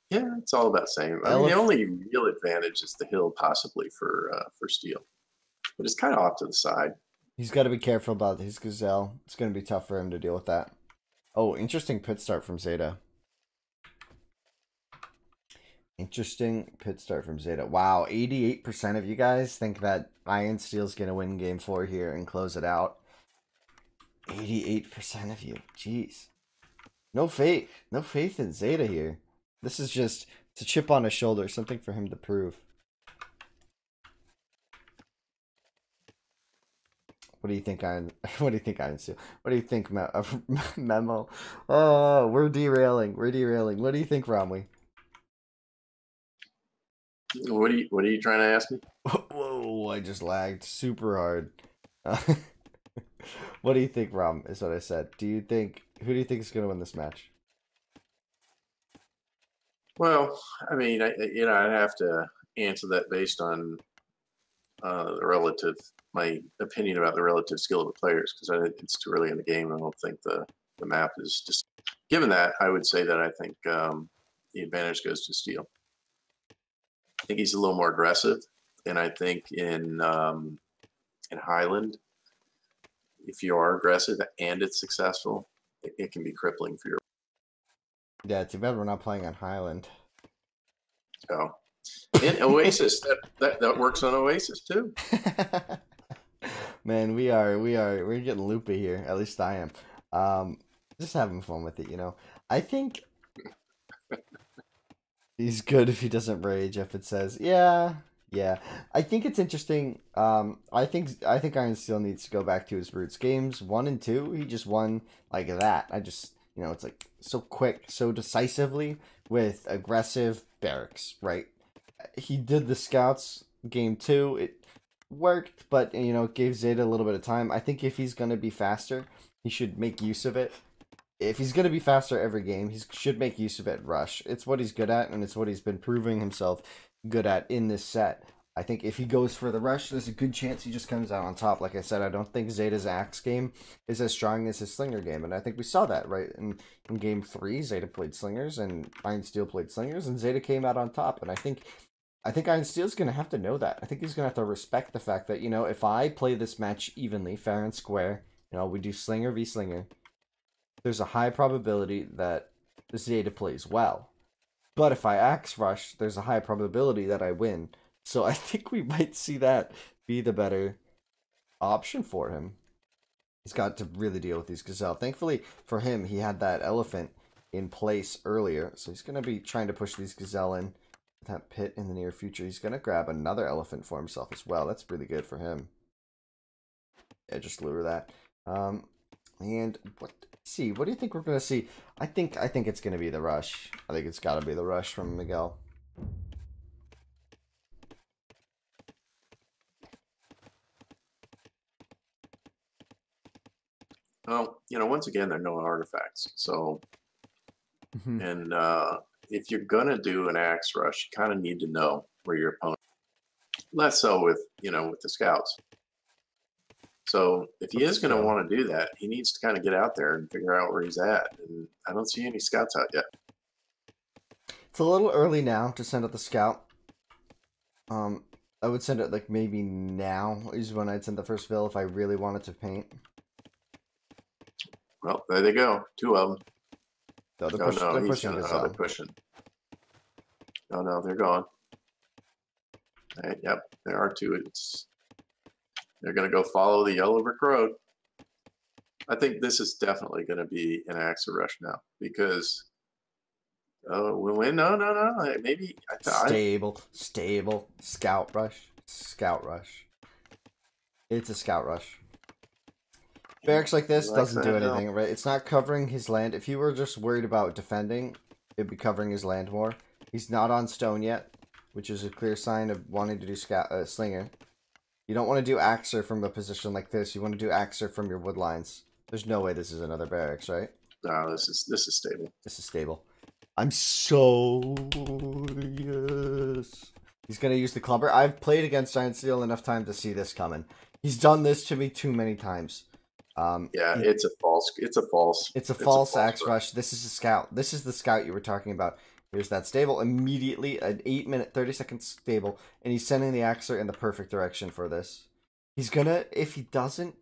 Speaker 1: Yeah, it's all about the same. I mean, the only real advantage is the hill, possibly for steel, but it's kind of off to the side.
Speaker 2: He's got to be careful about his gazelle. It's going to be tough for him to deal with that. Oh, interesting pit start from Zeda. Interesting pit start from Zeda. Wow, 88% of you guys think that IronSteel's going to win game 4 here and close it out. 88% of you. Jeez. No faith. No faith in Zeda here. This is just, it's a chip on his shoulder. Something for him to prove. What do you think, what do you think, IronSteel? What do you think, Memo? Oh, we're derailing. We're derailing. What do you think, Romley?
Speaker 1: What are you trying to ask me?
Speaker 2: Whoa, I just lagged super hard. What do you think, Rom, is what I said. Who do you think is going to win this match?
Speaker 1: Well, I mean, I'd have to answer that based on my opinion about the relative skill of the players, because I think it's too early in the game. I don't think the map is just. Given that, I would say that I think the advantage goes to Steel. I think he's a little more aggressive, and I think in Highland, if you are aggressive and it's successful, it can be crippling for your.
Speaker 2: Yeah, too bad we're not playing on Highland.
Speaker 1: Oh, and Oasis that works on Oasis too.
Speaker 2: Man, we're getting loopy here. At least I am. Just having fun with it, I think he's good if he doesn't rage. If it says, yeah. I think it's interesting. I think IronSteel needs to go back to his roots. Games 1 and 2, he just won like that. It's like so quick, so decisively with aggressive barracks, right? He did the scouts game 2. It worked, but it gave Zeda a little bit of time. I think if he's gonna be faster, he should make use of it. If he's gonna be faster every game, he should make use of it. Rush. It's what he's good at, and it's what he's been proving himself good at in this set. I think if he goes for the rush, there's a good chance he just comes out on top. Like I said, I don't think Zeda's axe game is as strong as his slinger game, and I think we saw that, right? In game 3, Zeda played slingers, and IronSteel played slingers, and Zeda came out on top. And I think IronSteel's going to have to know that. I think he's going to have to respect the fact that, if I play this match evenly, fair and square, we do slinger v slinger, there's a high probability that Zeda plays well. But if I axe rush, there's a high probability that I win. So I think we might see that be the better option for him. He's got to really deal with these gazelle. Thankfully for him, he had that elephant in place earlier. So he's going to be trying to push these gazelle in that pit in the near future. He's going to grab another elephant for himself as well. That's really good for him. Yeah, just lure that. And what do you think we're going to see? I think it's going to be the rush. I think it's got to be the rush from Miguel.
Speaker 1: Well, once again, there are no artifacts. So, and if you're gonna do an axe rush, you kind of need to know where your opponent. Less so with with the scouts. So if he is going to want to do that, he needs to kind of get out there and figure out where he's at. And I don't see any scouts out yet.
Speaker 2: It's a little early now to send out the scout. I would send it like maybe now is when I'd send the first bill if I really wanted to paint.
Speaker 1: Well, there they go. 2 of them.
Speaker 2: No, they're pushing.
Speaker 1: They're pushing. No, they're gone. Right, yep, there are 2. They're going to go follow the yellow brick road. I think this is definitely going to be an Axa rush now because no, no, no. Maybe
Speaker 2: Stable. Scout rush. It's a scout rush. Barracks like this doesn't do anything, right? It's not covering his land. If you were just worried about defending, it'd be covering his land more. He's not on stone yet, which is a clear sign of wanting to do slinger. You don't want to do Axer from a position like this. You want to do Axer from your wood lines. There's no way this is another barracks, right?
Speaker 1: No, this is stable.
Speaker 2: This is stable. I'm so yes. He's gonna use the clubber. I've played against IronSteel enough time to see this coming. He's done this to me too many times.
Speaker 1: Yeah, it's a false
Speaker 2: axe rush. This is a scout. This is the scout you were talking about. Here's that stable. Immediately, an 8-minute, 30-second stable, and he's sending the Axer in the perfect direction for this. He's gonna, if he doesn't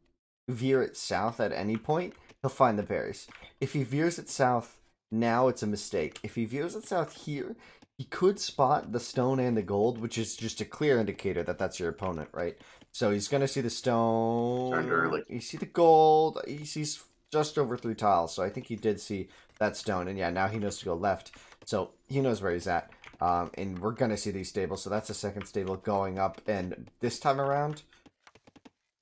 Speaker 2: veer it south at any point, he'll find the berries. If he veers it south, now it's a mistake. If he veers it south here, he could spot the stone and the gold, which is just a clear indicator that that's your opponent, right? So he's gonna see the stone.
Speaker 1: Turned early.
Speaker 2: You see the gold. He sees just over 3 tiles, so I think he did see that stone, and yeah, now he knows to go left. So he knows where he's at, and we're gonna see these stables. So that's a second stable going up, and this time around,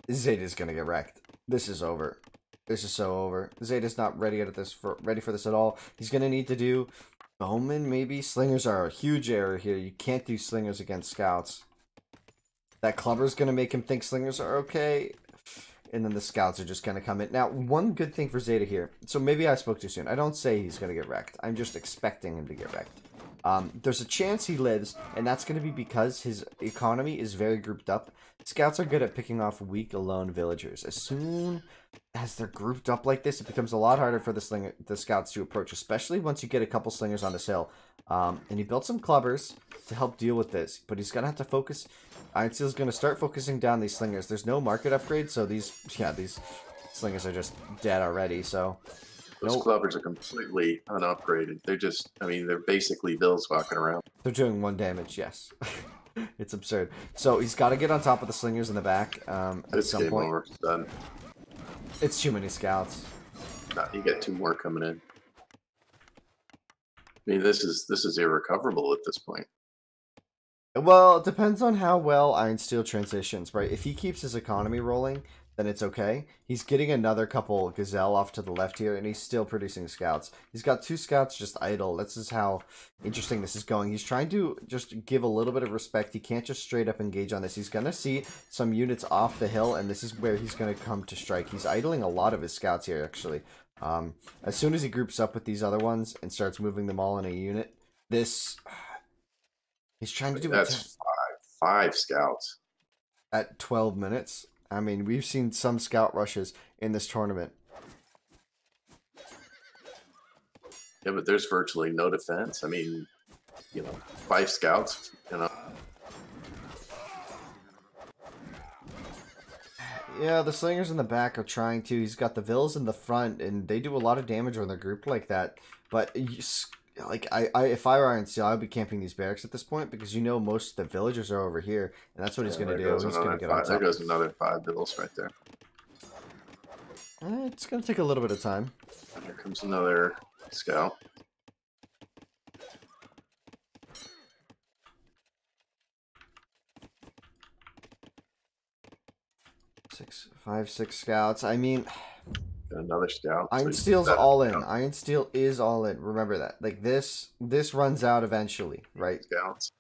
Speaker 2: Zeta's gonna get wrecked. This is over. This is so over. Zeta's not ready for this at all. He's gonna need to do Bowman, maybe. Slingers are a huge error here. You can't do slingers against scouts. That clubber's gonna make him think slingers are okay. And then the scouts are just going to come in. Now, one good thing for Zeda here. So maybe I spoke too soon. I don't say he's going to get wrecked. I'm just expecting him to get wrecked. There's a chance he lives, and that's going to be because his economy is very grouped up. Scouts are good at picking off weak, alone villagers. As soon as they're grouped up like this, it becomes a lot harder for the scouts to approach, especially once you get a couple slingers on this hill. And he built some clubbers to help deal with this, but he's going to have to focus. IronSteel's going to start focusing down these slingers. There's no market upgrade, so these slingers are just dead already, so...
Speaker 1: Those clubbers are completely unupgraded. They're just, they're basically bills walking around.
Speaker 2: They're doing 1 damage, yes. It's absurd. So he's got to get on top of the slingers in the back at some point.
Speaker 1: Over. It's done.
Speaker 2: It's too many scouts.
Speaker 1: No, you get 2 more coming in. This is irrecoverable at this point.
Speaker 2: Well, it depends on how well IronSteel transitions, right? If he keeps his economy rolling, then it's okay. He's getting another couple Gazelle off to the left here, and he's still producing scouts. He's got 2 scouts just idle. This is how interesting this is going. He's trying to just give a little bit of respect. He can't just straight up engage on this. He's going to see some units off the hill, and this is where he's going to come to strike. He's idling a lot of his scouts here, actually. As soon as he groups up with these other ones and starts moving them all in a unit, this... He's trying to do...
Speaker 1: That's 5 scouts.
Speaker 2: At 12 minutes. We've seen some scout rushes in this tournament.
Speaker 1: Yeah, but there's virtually no defense. 5 scouts,
Speaker 2: Yeah, the slingers in the back are trying to. He's got the vills in the front, and they do a lot of damage when they're grouped like that. But... if I were IronSteel, I would be camping these barracks at this point because most of the villagers are over here, and that's what he's going to do. He's going to get on top.
Speaker 1: There goes another 5 bills right there.
Speaker 2: It's going to take a little bit of time.
Speaker 1: Here comes another scout.
Speaker 2: Six scouts.
Speaker 1: Another scout.
Speaker 2: IronSteel's all in. IronSteel is all in. Remember that. This runs out eventually, right?
Speaker 1: Scouts.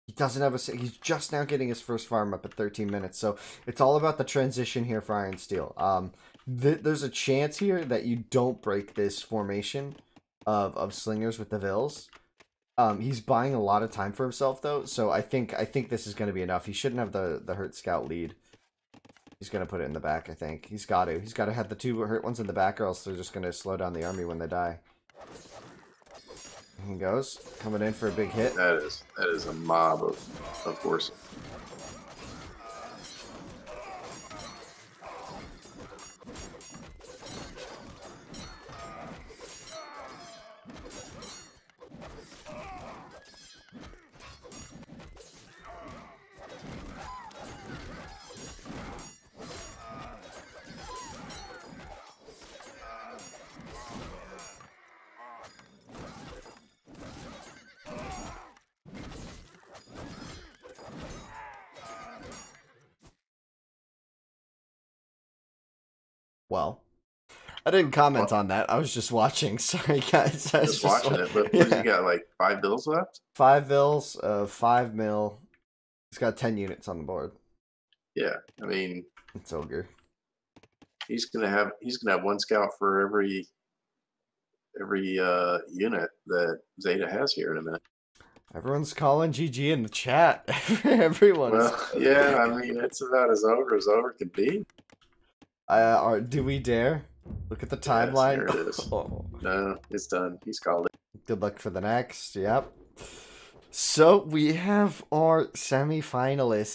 Speaker 2: He doesn't have he's just now getting his first farm up at 13 minutes. So it's all about the transition here for IronSteel. There's a chance here that you don't break this formation of slingers with the vills. He's buying a lot of time for himself though, so I think this is going to be enough. He shouldn't have the hurt scout lead. He's going to put it in the back, I think. He's got to. He's got to have the 2 hurt ones in the back, or else they're just going to slow down the army when they die. He goes. Coming in for a big hit.
Speaker 1: That is a mob of horses.
Speaker 2: Well, I didn't comment on that. I was just watching. Sorry, guys. I was
Speaker 1: Just watching it. But what has he got? Like 5 bills left?
Speaker 2: 5 bills, 5 mil. He's got 10 units on the board.
Speaker 1: Yeah, I mean,
Speaker 2: It's ogre.
Speaker 1: he's gonna have 1 scout for every unit that Zeta has here in a minute.
Speaker 2: Everyone's calling GG in the chat. Everyone is.
Speaker 1: Well, yeah, I mean, it's about as over can be.
Speaker 2: Do we dare? Look at the timeline.
Speaker 1: Yes, there it is.
Speaker 2: Oh.
Speaker 1: No, it's done. He's called it.
Speaker 2: Good luck for the next. Yep. So we have our semi-finalists.